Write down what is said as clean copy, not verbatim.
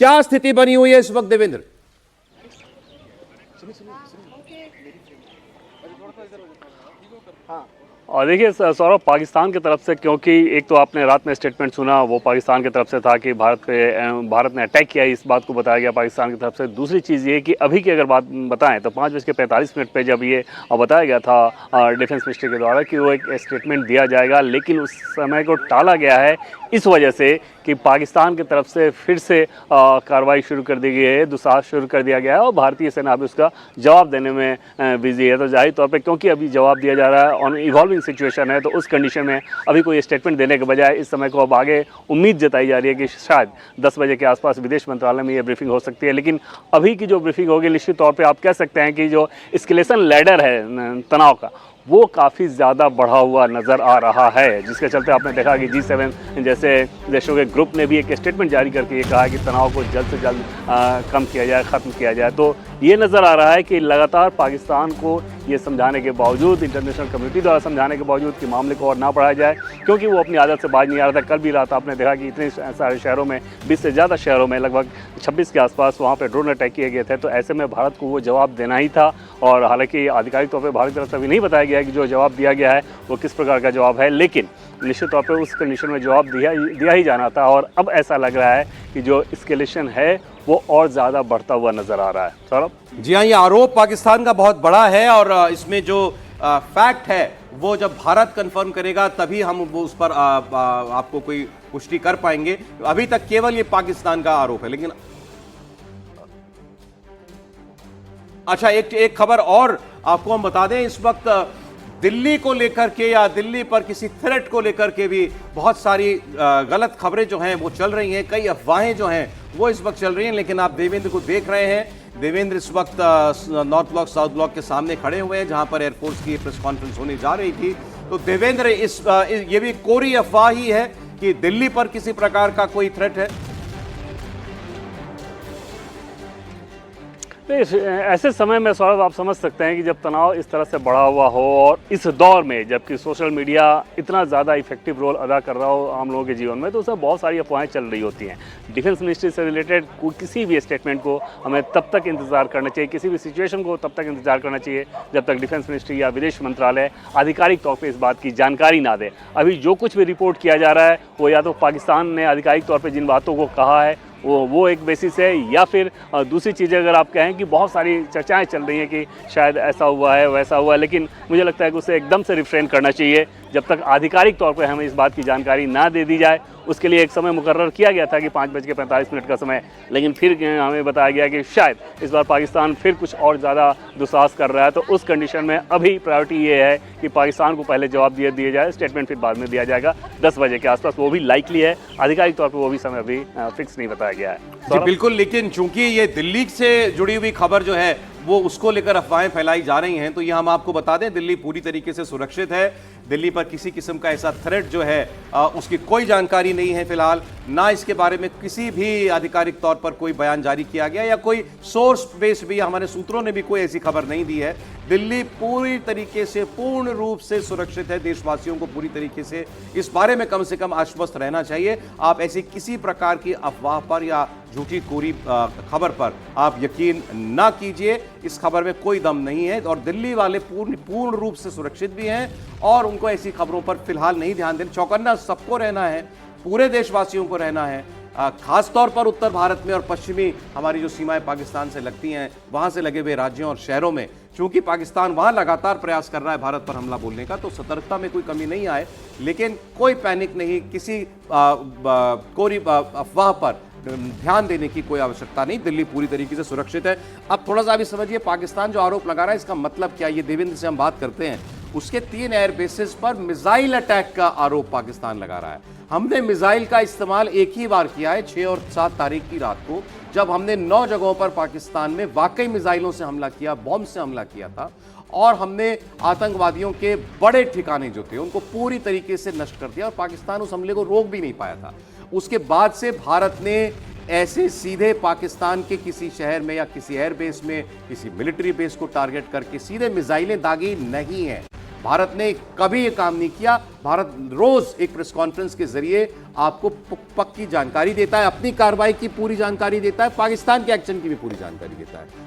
क्या स्थिति बनी हुई है इस वक्त देवेंद्र? और देखिए सौरभ, पाकिस्तान की तरफ से, क्योंकि एक तो आपने रात में स्टेटमेंट सुना, वो पाकिस्तान की तरफ से था कि भारत ने अटैक किया, इस बात को बताया गया पाकिस्तान की तरफ से। दूसरी चीज़ ये कि अभी की अगर बात बताएं तो 5:45 पे जब ये बताया गया था डिफेंस मिनिस्ट्री के द्वारा कि वो एक स्टेटमेंट दिया जाएगा, लेकिन उस समय को टाला गया है इस वजह से कि पाकिस्तान की तरफ से फिर से कार्रवाई शुरू कर दी गई है, दुसाहस शुरू कर दिया गया है और भारतीय सेना अभी उसका जवाब देने में बिजी है। तो जाहिर तौर पे क्योंकि अभी जवाब दिया जा रहा है, ऑन इवॉल्विंग सिचुएशन है, तो उस कंडीशन में अभी कोई स्टेटमेंट देने के बजाय इस समय को अब आगे उम्मीद जताई जा रही है कि शायद 10 बजे के आसपास विदेश मंत्रालय में ये ब्रीफिंग हो सकती है। लेकिन अभी की जो ब्रीफिंग होगी, निश्चित तौर पर आप कह सकते हैं कि जो एस्केलेशन लैडर है तनाव का, वो काफ़ी ज़्यादा बढ़ा हुआ नज़र आ रहा है, जिसके चलते आपने देखा कि G7 जैसे देशों के ग्रुप ने भी एक स्टेटमेंट जारी करके ये कहा कि तनाव को जल्द से जल्द कम किया जाए, ख़त्म किया जाए। तो ये नज़र आ रहा है कि लगातार पाकिस्तान को ये समझाने के बावजूद, इंटरनेशनल कम्युनिटी द्वारा समझाने के बावजूद कि मामले को और ना बढ़ाया जाए, क्योंकि वो अपनी आदत से बाज नहीं आ रहा था। कल भी रात आपने देखा कि इतने सारे शहरों में, 20 से ज़्यादा शहरों में, लगभग 26 के आसपास वहाँ पर ड्रोन अटैक किए गए थे। तो ऐसे में भारत को वो जवाब देना ही था। और हालांकि आधिकारिक तौर पर भारत की तरफ से अभी नहीं बताया गया है कि जो जवाब दिया गया है वो किस प्रकार का जवाब है, लेकिन निश्चित तौर पे उस कंडीशन में जवाब दिया ही जाना था। और अब ऐसा लग रहा है कि जो एस्केलेशन है वो और ज़्यादा बढ़ता हुआ नज़र आ रहा है। सौरभ जी हाँ, ये आरोप पाकिस्तान का बहुत बड़ा है और इसमें जो फैक्ट है वो जब भारत कंफर्म करेगा तभी हम वो उस पर आपको कोई पुष्टि कर पाएंगे। अभी तक केवल ये पाकिस्तान का आरोप है। लेकिन अच्छा, एक खबर और आपको हम बता दें, इस वक्त दिल्ली को लेकर के या दिल्ली पर किसी थ्रेट को लेकर के भी बहुत सारी गलत खबरें जो हैं वो चल रही हैं, कई अफवाहें जो हैं वो इस वक्त चल रही हैं। लेकिन आप देवेंद्र को देख रहे हैं, देवेंद्र इस वक्त नॉर्थ ब्लॉक साउथ ब्लॉक के सामने खड़े हुए हैं जहां पर एयरफोर्स की प्रेस कॉन्फ्रेंस होने जा रही थी। तो देवेंद्र, ये भी कोरी अफवाह ही है कि दिल्ली पर किसी प्रकार का कोई थ्रेट है? ऐसे समय में सौरभ, आप समझ सकते हैं कि जब तनाव इस तरह से बढ़ा हुआ हो और इस दौर में जबकि सोशल मीडिया इतना ज़्यादा इफेक्टिव रोल अदा कर रहा हो आम लोगों के जीवन में, तो उसमें बहुत सारी अफवाहें चल रही होती हैं। डिफेंस मिनिस्ट्री से रिलेटेड किसी भी स्टेटमेंट को हमें तब तक इंतजार करना चाहिए, किसी भी सिचुएशन को तब तक इंतजार करना चाहिए जब तक डिफेंस मिनिस्ट्री या विदेश मंत्रालय आधिकारिक तौर पर इस बात की जानकारी ना दे। अभी जो कुछ भी रिपोर्ट किया जा रहा है वो या तो पाकिस्तान ने आधिकारिक तौर पर जिन बातों को कहा है वो एक बेसिस है, या फिर दूसरी चीज़ें अगर आप कहें कि बहुत सारी चर्चाएं चल रही हैं कि शायद ऐसा हुआ है वैसा हुआ है, लेकिन मुझे लगता है कि उसे एकदम से रिफ्रेन करना चाहिए जब तक आधिकारिक तौर पर हमें इस बात की जानकारी ना दे दी जाए। उसके लिए एक समय मुकर्रर किया गया था कि 5:45 का समय, लेकिन फिर हमें बताया गया कि शायद इस बार पाकिस्तान फिर कुछ और ज़्यादा दुस्साहस कर रहा है। तो उस कंडीशन में अभी प्रायोरिटी ये है कि पाकिस्तान को पहले जवाब दिया जाए, स्टेटमेंट फिर बाद में दिया जाएगा 10 बजे के आसपास। वो भी लाइकली है, आधिकारिक तौर पर वो भी समय अभी फिक्स नहीं बताया गया है। जी बिल्कुल, लेकिन चूंकि ये दिल्ली से जुड़ी हुई खबर जो है वो उसको लेकर अफवाहें फैलाई जा रही हैं, तो ये हम आपको बता दें, दिल्ली पूरी तरीके से सुरक्षित है। दिल्ली पर किसी किस्म का ऐसा थ्रेट जो है उसकी कोई जानकारी नहीं है फिलहाल, ना इसके बारे में किसी भी आधिकारिक तौर पर कोई बयान जारी किया गया या कोई सोर्स बेस भी, हमारे सूत्रों ने भी कोई ऐसी खबर नहीं दी है। दिल्ली पूरी तरीके से, पूर्ण रूप से सुरक्षित है। देशवासियों को पूरी तरीके से इस बारे में कम से कम आश्वस्त रहना चाहिए। आप ऐसी किसी प्रकार की अफवाह पर या झूठी कोरी खबर पर आप यकीन ना कीजिए, इस खबर में कोई दम नहीं है। और दिल्ली वाले पूर्ण रूप से सुरक्षित भी हैं और उनको ऐसी खबरों पर फिलहाल नहीं ध्यान देना। चौकन्ना सबको रहना है, पूरे देशवासियों को रहना है, खास तौर पर उत्तर भारत में और पश्चिमी हमारी जो सीमाएं पाकिस्तान से लगती हैं वहां से लगे हुए राज्यों और शहरों में, चूंकि पाकिस्तान वहां लगातार प्रयास कर रहा है भारत पर हमला बोलने का, तो सतर्कता में कोई कमी नहीं आए। लेकिन कोई पैनिक नहीं, किसी कोई अफवाह पर ध्यान देने की कोई आवश्यकता नहीं। दिल्ली पूरी तरीके से सुरक्षित है। अब थोड़ा सा भी समझिए, पाकिस्तान जो आरोप लगा रहा है इसका मतलब क्या? ये देवेंद्र से हम बात करते हैं, उसके 3 एयर बेसिस पर मिसाइल अटैक का आरोप पाकिस्तान लगा रहा है। हमने मिसाइल का इस्तेमाल एक ही बार किया है 6 और 7 तारीख की रात को, जब हमने 9 जगहों पर पाकिस्तान में वाकई मिसाइलों से हमला किया, बॉम्ब से हमला किया था और हमने आतंकवादियों के बड़े ठिकाने जो थे उनको पूरी तरीके से नष्ट कर दिया और पाकिस्तान उस हमले को रोक भी नहीं पाया था। उसके बाद से भारत ने ऐसे सीधे पाकिस्तान के किसी शहर में या किसी एयरबेस में किसी मिलिट्री बेस को टारगेट करके सीधे मिसाइलें दागी नहीं है। भारत ने कभी ये काम नहीं किया। भारत रोज एक प्रेस कॉन्फ्रेंस के जरिए आपको पक्की जानकारी देता है, अपनी कार्रवाई की पूरी जानकारी देता है, पाकिस्तान के एक्शन की भी पूरी जानकारी देता है।